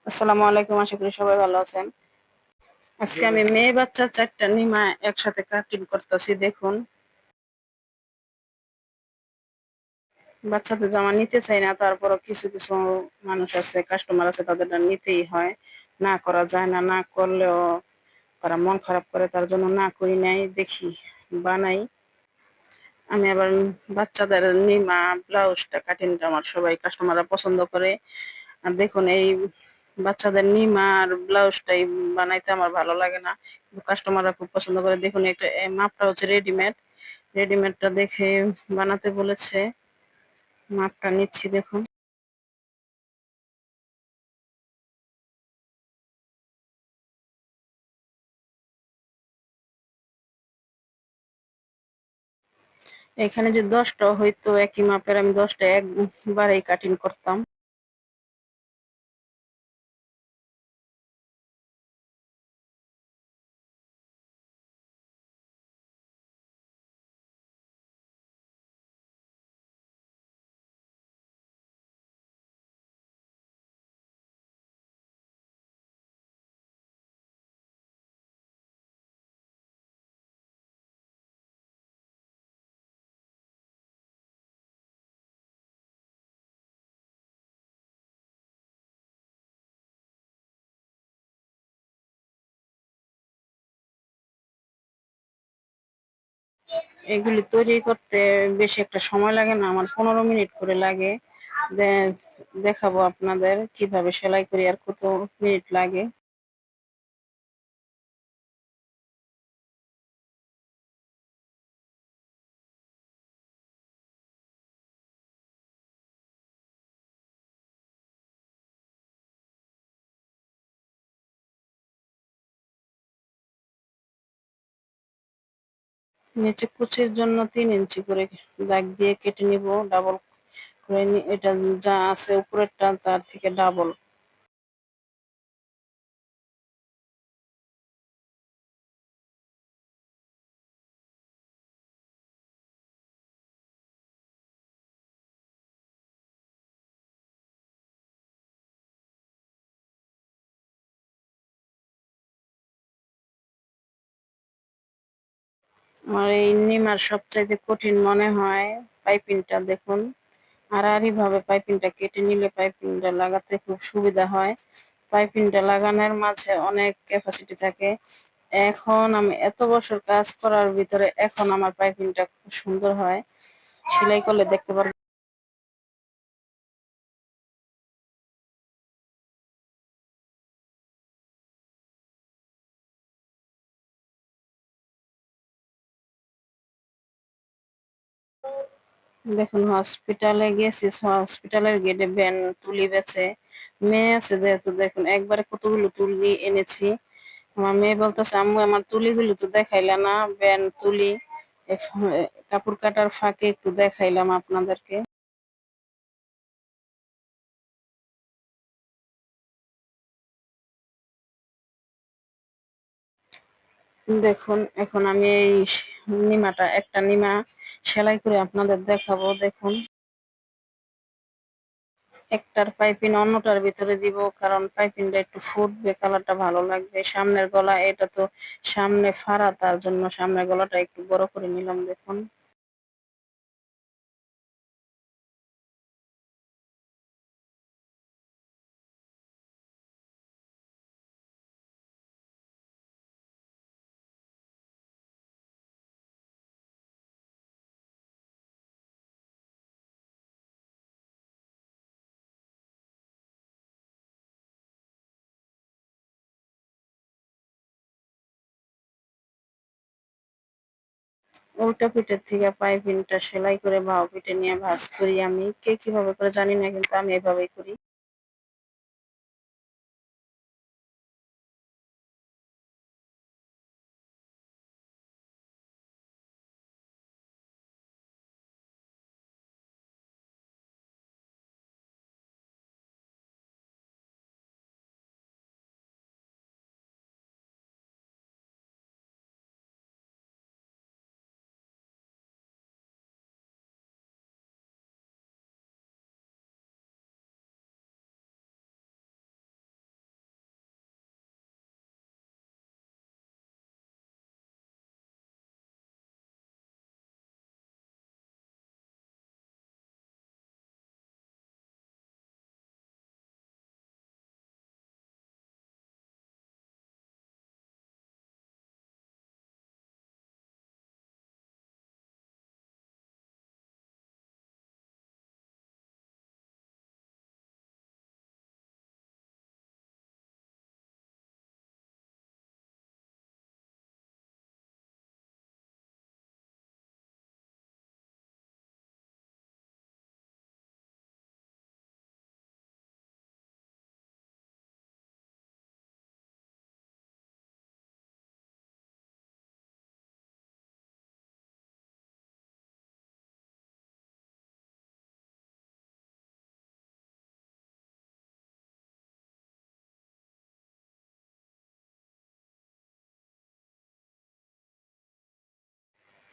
আসসালামু আলাইকুম। আশা করি সবাই ভালো আছেন। আজকে আমি মেয়ে বাচ্চার ৪ টা নিমা একসাথে কাটিং করতেছি দেখুন। বাচ্চাদের জামা নিতে চাই না, তারপরও কিছু মানুষ আছে, কাস্টমার আছে, তাদেরটা নিতেই হয়। না করা যায় না, না করলেও তারা মন খারাপ করে, তার জন্য না করি নাই, দেখি বানাই। আমি আবার বাচ্চাদের নিমা ব্লাউজটা কাটিংটা আমার সবাই কাস্টমাররা পছন্দ করে। আর দেখুন এই বাচ্চাদের নিমা আর ব্লাউজটাই বানাইতে আমার ভালো লাগে না, কিন্তু কাস্টমাররা খুব পছন্দ করে। দেখুন একটা মাপটা হচ্ছে রেডিমেড, রেডিমেডটা দেখে বানাতে বলেছে, মাপটা নিচ্ছি দেখুন। এখানে যে 10টা হয়তো একই মাপের, আমি 10টা একবারেই কাটিং করতাম। এগুলি তৈরি করতে বেশি একটা সময় লাগে না, আমার 15 মিনিট করে লাগে। দেখাবো আপনাদের কিভাবে সেলাই করি আর কত মিনিট লাগে। নিচে কুচির জন্য 3 ইঞ্চি করে দাগ দিয়ে কেটে নিব, ডাবল করে এটা যা আছে উপরেরটা তার থেকে ডাবল। আমার এই নিমার সবচাইতে কঠিন মনে হয় পাইপিংটা দেখুন। আড়াআড়ি ভাবে পাইপিংটা কেটে নিলে পাইপিংটা লাগাতে খুব সুবিধা হয়। পাইপিংটা লাগানোর মাঝে অনেক ক্যাপাসিটি থাকে। এখন আমি এত বছর কাজ করার ভিতরে এখন আমার পাইপিংটা খুব সুন্দর হয়, সেলাই করলে দেখতে পারবেন। দেখুন হসপিটালে গেছি, হসপিটালের গেটে ভ্যান তুলি বেচে, মেয়ে আছে যেহেতু দেখুন একবারে কতগুলো তুলি এনেছি। আমার মেয়ে বলতেছে, আম্মু আমার তুলিগুলো তো দেখাইলা না, ভ্যান তুলি কাপড় কাটার ফাঁকে একটু দেখাইলাম আপনাদেরকে। দেখুন এখন আমি এই নিমাটা একটা নিমা সেলাই করে আপনাদের দেখাবো দেখুন। একটার পাইপিং অন্যটার ভিতরে দিব, কারণ পাইপিংটা একটু ফুটবে, কালারটা ভালো লাগবে। সামনের গলা এটা তো সামনে ফাড়া, তার জন্য সামনের গলাটা একটু বড় করে নিলাম দেখুন। উল্টা পিঠের থেকে পাইপিংটা সেলাই করে বাহু পিঠে নিয়ে ভাঁজ করি আমি। কে কিভাবে করে জানি না, কিন্তু আমি এভাবেই করি।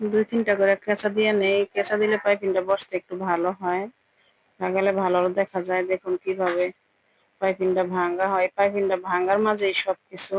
2-3টা করে কেঁচা দিয়ে নেই, কেঁচা দিলে পাইপিংটা বসতে একটু ভালো হয়, লাগালে ভালো দেখা যায়। দেখুন কিভাবে পাইপিংটা ভাঙ্গা হয়, পাইপিংটা ভাঙ্গার মাঝেই সবকিছু।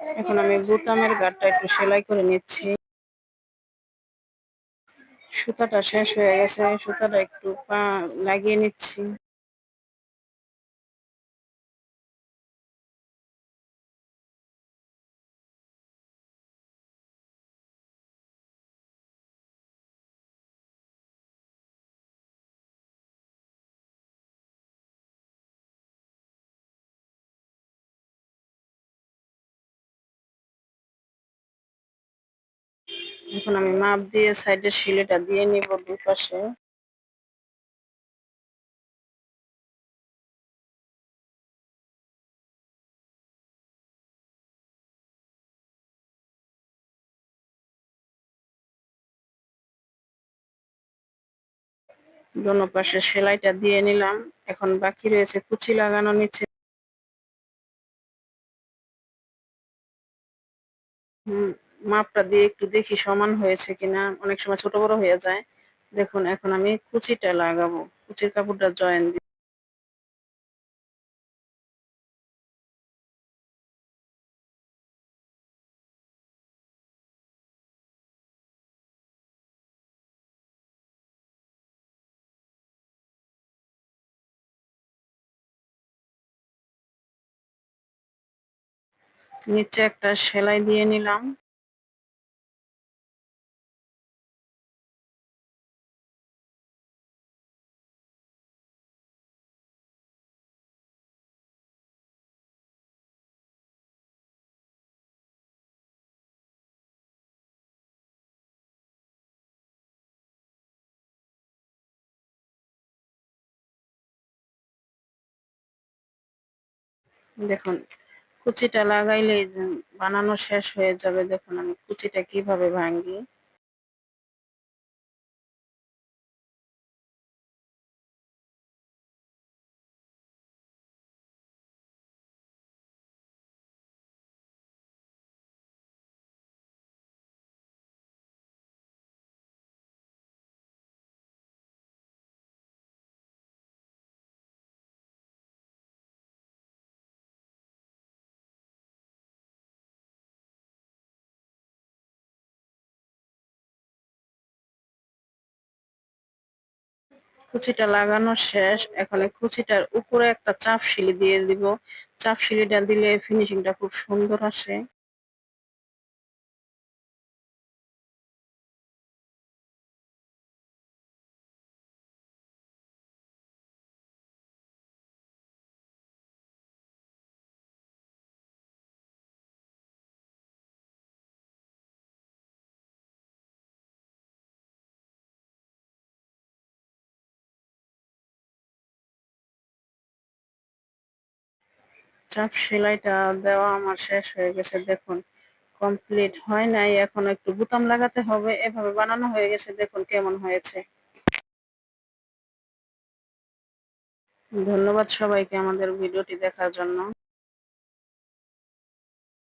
এখন আমি বোতামের গাঁটটা একটু সেলাই করে নিচ্ছি। সুতাটা শেষ হয়ে গেছে, সুতাটা একটু লাগিয়ে নিচ্ছি। এখন আমি মাপ দিয়ে সাইডের সিলেটা দিয়ে নিব দুই পাশে। দোনো পাশে সেলাইটা দিয়ে নিলাম। এখন বাকি রয়েছে কুচি লাগানো নিচে। মাপটা দিয়ে একটু দেখি সমান হয়েছে কিনা, অনেক সময় ছোট বড় হয়ে যায়। দেখুন এখন আমি কুচিটা লাগাবো, কুচির কাপড়টা জয়েন দিয়ে। নিচে একটা সেলাই দিয়ে নিলাম। দেখুন কুচিটা লাগাইলেই বানানো শেষ হয়ে যাবে। দেখুন আমি কুচিটা কিভাবে ভাঙ্গি। কুচিটা লাগানো শেষ। এখন এই কুচিটার উপরে একটা চাপ সিলি দিয়ে দিব। চাপ সিলিটা দিলে ফিনিশিংটা খুব সুন্দর আসে। চাপ সেলাইটা দেওয়া আমার শেষ হয়ে গেছে, দেখুন কমপ্লিট হয় নাই, এখন একটু বোতাম লাগাতে হবে। এভাবে বানানো হয়ে গেছে, দেখুন কেমন হয়েছে। ধন্যবাদ সবাইকে আমাদের ভিডিওটি দেখার জন্য।